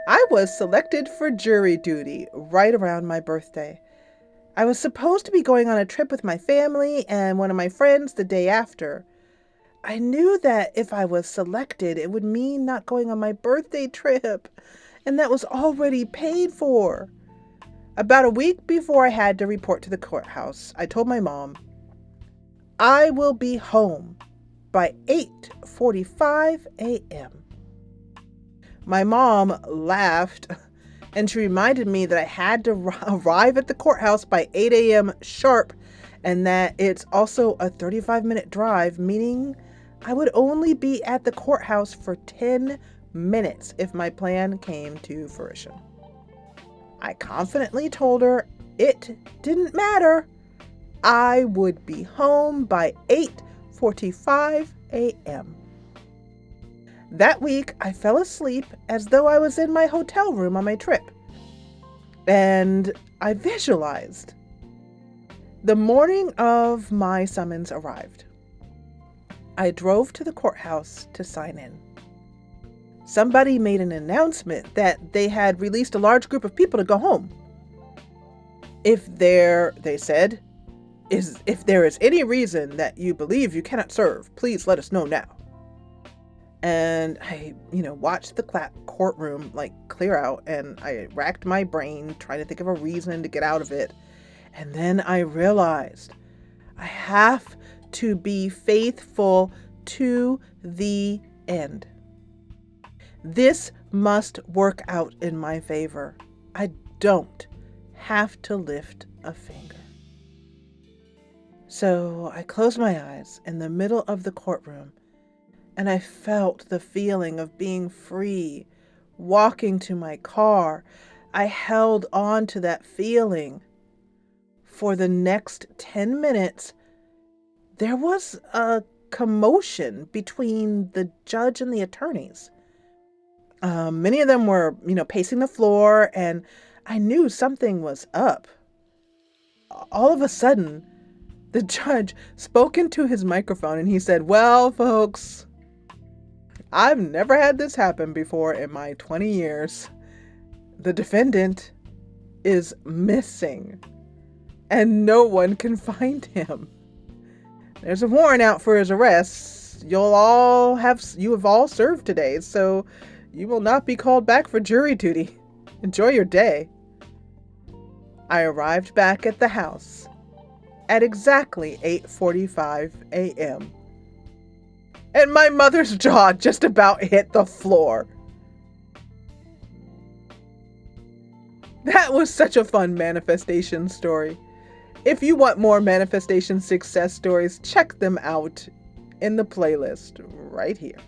I was selected for jury duty right around my birthday. I was supposed to be going on a trip with my family and one of my friends the day after. I knew that if I was selected, it would mean not going on my birthday trip, and that was already paid for. About a week before I had to report to the courthouse, I told my mom, I will be home by 8:45 a.m. My mom laughed, and she reminded me that I had to arrive at the courthouse by 8 a.m. sharp, and that it's also a 35-minute drive, meaning I would only be at the courthouse for 10 minutes if my plan came to fruition. I confidently told her it didn't matter. I would be home by 8:45 a.m. That week, I fell asleep as though I was in my hotel room on my trip. And I visualized. The morning of my summons arrived. I drove to the courthouse to sign in. Somebody made an announcement that they had released a large group of people to go home. If there is any reason that you believe you cannot serve, please let us know now. And I, watched the courtroom clear out, and I racked my brain trying to think of a reason to get out of it. And then I realized I have to be faithful to the end. This must work out in my favor. I don't have to lift a finger. So I closed my eyes in the middle of the courtroom, and I felt the feeling of being free, walking to my car. I held on to that feeling. For the next 10 minutes, there was a commotion between the judge and the attorneys. Many of them were, pacing the floor, and I knew something was up. All of a sudden, the judge spoke into his microphone and he said, "Well, folks, I've never had this happen before in my 20 years. The defendant is missing, and no one can find him. There's a warrant out for his arrest. You have all served today, so you will not be called back for jury duty. Enjoy your day." I arrived back at the house at exactly 8:45 a.m. and my mother's jaw just about hit the floor. That was such a fun manifestation story. If you want more manifestation success stories, check them out in the playlist right here.